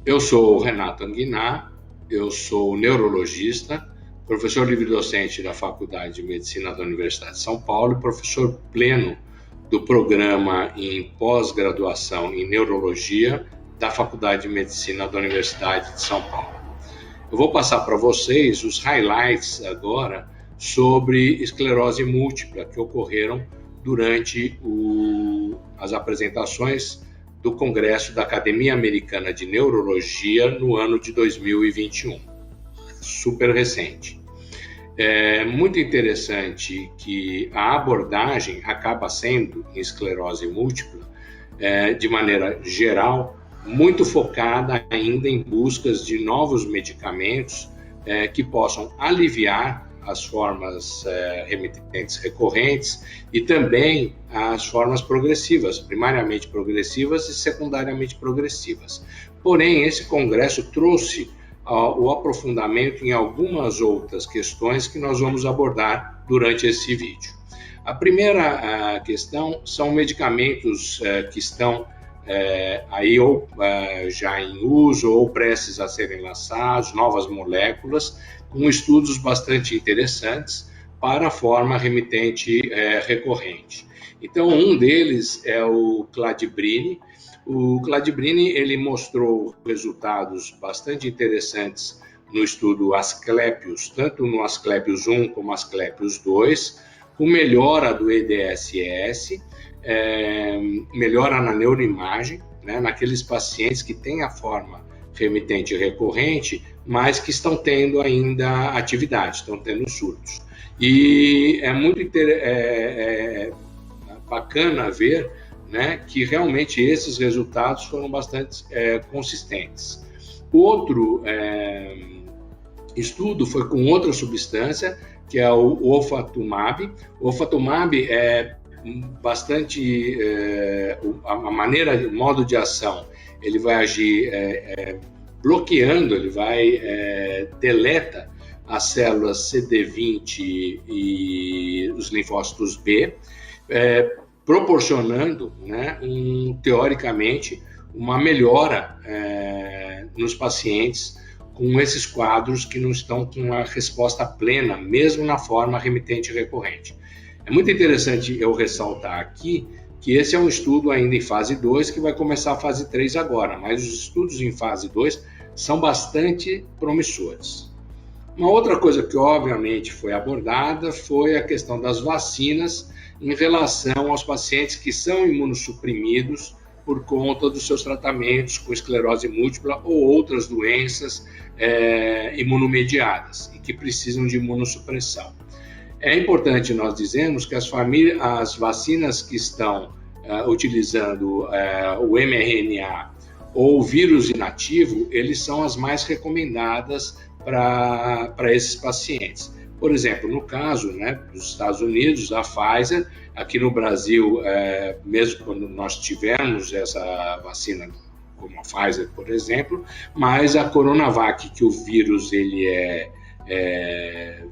Eu sou o Renato Anguinar, eu sou neurologista, professor livre-docente da Faculdade de Medicina da Universidade de São Paulo e professor pleno do programa em pós-graduação em neurologia da Faculdade de Medicina da Universidade de São Paulo. Eu vou passar para vocês os highlights agora sobre esclerose múltipla que ocorreram durante as apresentações do Congresso da Academia Americana de Neurologia no ano de 2021, super recente. É muito interessante que a abordagem acaba sendo, em esclerose múltipla, de maneira geral, muito focada ainda em buscas de novos medicamentos que possam aliviar as formas remitentes recorrentes e também as formas progressivas, primariamente progressivas e secundariamente progressivas. Porém, esse congresso trouxe o aprofundamento em algumas outras questões que nós vamos abordar durante esse vídeo. A primeira questão são medicamentos que estão aí ou já em uso ou prestes a serem lançados, novas moléculas, com estudos bastante interessantes para a forma remitente recorrente. Então, um deles é o Cladribine. O Cladribine ele mostrou resultados bastante interessantes no estudo Asclepios, tanto no Asclepios 1 como Asclepios 2, com melhora do EDSS, melhora na neuroimagem, né, naqueles pacientes que têm a forma remitente recorrente, mas que estão tendo ainda atividade, estão tendo surtos. E é muito bacana ver, né, que realmente esses resultados foram bastante consistentes. O outro estudo foi com outra substância, que é o Ofatumab. O Ofatumab é bastante a maneira, o modo de ação, ele vai agir bloqueando, ele vai deleta as células CD20 e os linfócitos B, proporcionando, né, teoricamente, uma melhora nos pacientes com esses quadros que não estão com a resposta plena, mesmo na forma remitente recorrente. É muito interessante eu ressaltar aqui que esse é um estudo ainda em fase 2, que vai começar a fase 3 agora, mas os estudos em fase 2 são bastante promissores. Uma outra coisa que obviamente foi abordada foi a questão das vacinas em relação aos pacientes que são imunossuprimidos por conta dos seus tratamentos com esclerose múltipla ou outras doenças imunomediadas e que precisam de imunossupressão. É importante nós dizermos que as vacinas que estão utilizando o mRNA ou o vírus inativo, eles são as mais recomendadas para esses pacientes. Por exemplo, no caso, né, dos Estados Unidos, a Pfizer, aqui no Brasil, mesmo quando nós tivemos essa vacina, como a Pfizer, por exemplo, mas a Coronavac, que o vírus ele é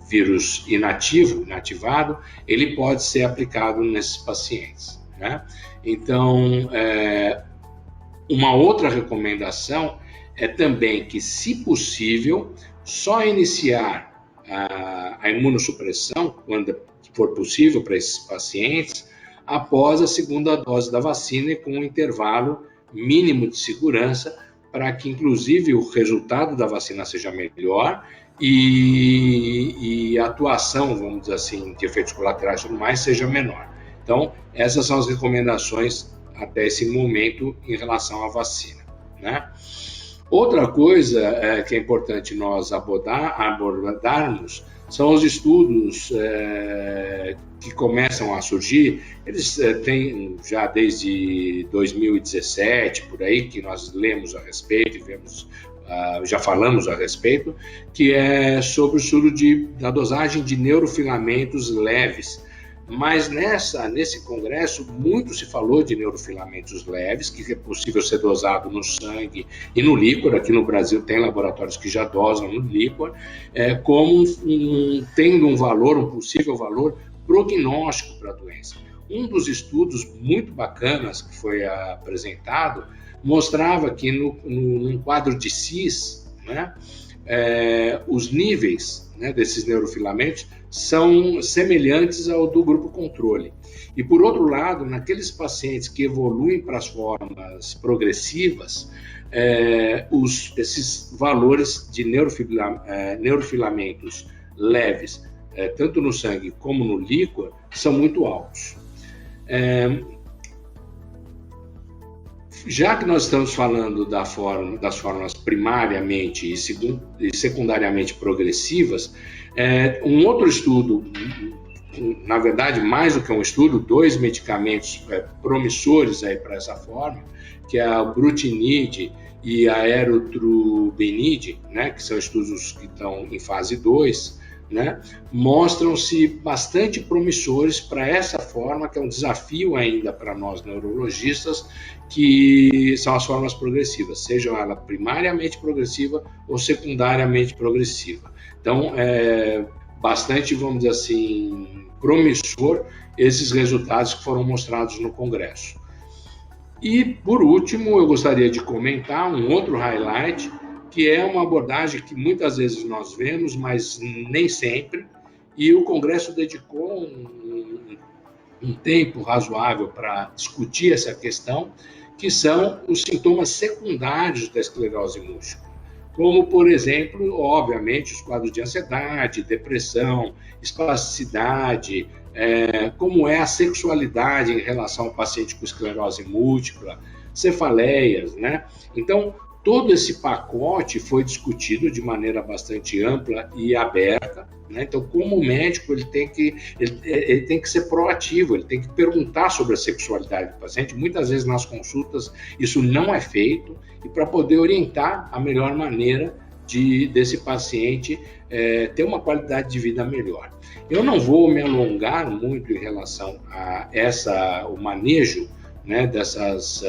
vírus inativado, ele pode ser aplicado nesses pacientes, né? Então, uma outra recomendação é também que, se possível, só iniciar a imunossupressão, quando for possível para esses pacientes, após a segunda dose da vacina, com um intervalo mínimo de segurança, para que, inclusive, o resultado da vacina seja melhor e a atuação, vamos dizer assim, de efeitos colaterais e tudo mais, seja menor. Então, essas são as recomendações até esse momento em relação à vacina, né? Outra coisa que é importante nós abordarmos são os estudos que começam a surgir. Eles têm já desde 2017, por aí, que nós lemos a respeito e já falamos a respeito, que é sobre o estudo da dosagem de neurofilamentos leves. Mas nesse congresso, muito se falou de neurofilamentos leves, que é possível ser dosado no sangue e no líquor. Aqui no Brasil tem laboratórios que já dosam no líquor, como tendo um possível valor prognóstico para a doença. Um dos estudos muito bacanas que foi apresentado mostrava que num quadro de CIS, né, os níveis, né, desses neurofilamentos são semelhantes ao do grupo controle. E, por outro lado, naqueles pacientes que evoluem para as formas progressivas, esses valores de neurofilamentos leves, tanto no sangue como no líquor, são muito altos. Já que nós estamos falando das formas primariamente e secundariamente progressivas, um outro estudo, na verdade, mais do que um estudo, 2 medicamentos promissores para essa forma, que é a Brutinib e a Erotrubenib, né, que são estudos que estão em fase 2, né, mostram-se bastante promissores para essa forma, que é um desafio ainda para nós neurologistas, que são as formas progressivas, sejam ela primariamente progressiva ou secundariamente progressiva. Então, bastante, vamos dizer assim, promissor esses resultados que foram mostrados no Congresso. E, por último, eu gostaria de comentar um outro highlight, que é uma abordagem que muitas vezes nós vemos, mas nem sempre, e o Congresso dedicou um tempo razoável para discutir essa questão, que são os sintomas secundários da esclerose múltipla, como, por exemplo, obviamente, os quadros de ansiedade, depressão, espasticidade, como é a sexualidade em relação ao paciente com esclerose múltipla, cefaleias, né? Então, todo esse pacote foi discutido de maneira bastante ampla e aberta, né? Então, como médico, ele tem que ser proativo, ele tem que perguntar sobre a sexualidade do paciente. Muitas vezes nas consultas isso não é feito, e para poder orientar a melhor maneira desse paciente ter uma qualidade de vida melhor. Eu não vou me alongar muito em relação a o manejo, né, dessas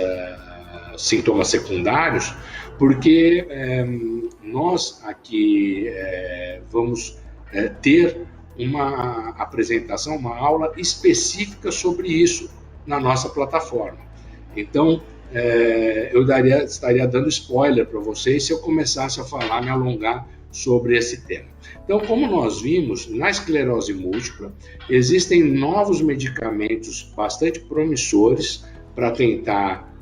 sintomas secundários, porque nós aqui vamos ter uma apresentação, uma aula específica sobre isso na nossa plataforma. Então, eu estaria dando spoiler para vocês se eu começasse a falar, me alongar sobre esse tema. Então, como nós vimos, na esclerose múltipla, existem novos medicamentos bastante promissores para tentar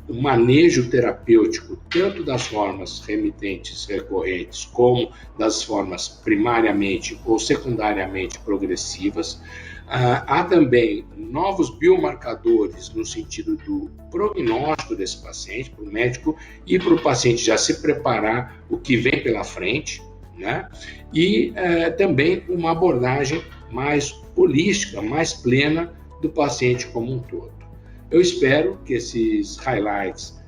o manejo terapêutico tanto das formas remitentes recorrentes como das formas primariamente ou secundariamente progressivas. Há também novos biomarcadores no sentido do prognóstico desse paciente, para o médico e para o paciente já se preparar o que vem pela frente, né? E também uma abordagem mais holística, mais plena do paciente como um todo. Eu espero que esses highlights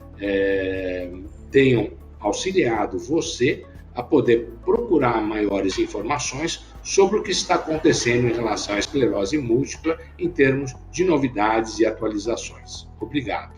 tenham auxiliado você a poder procurar maiores informações sobre o que está acontecendo em relação à esclerose múltipla em termos de novidades e atualizações. Obrigado.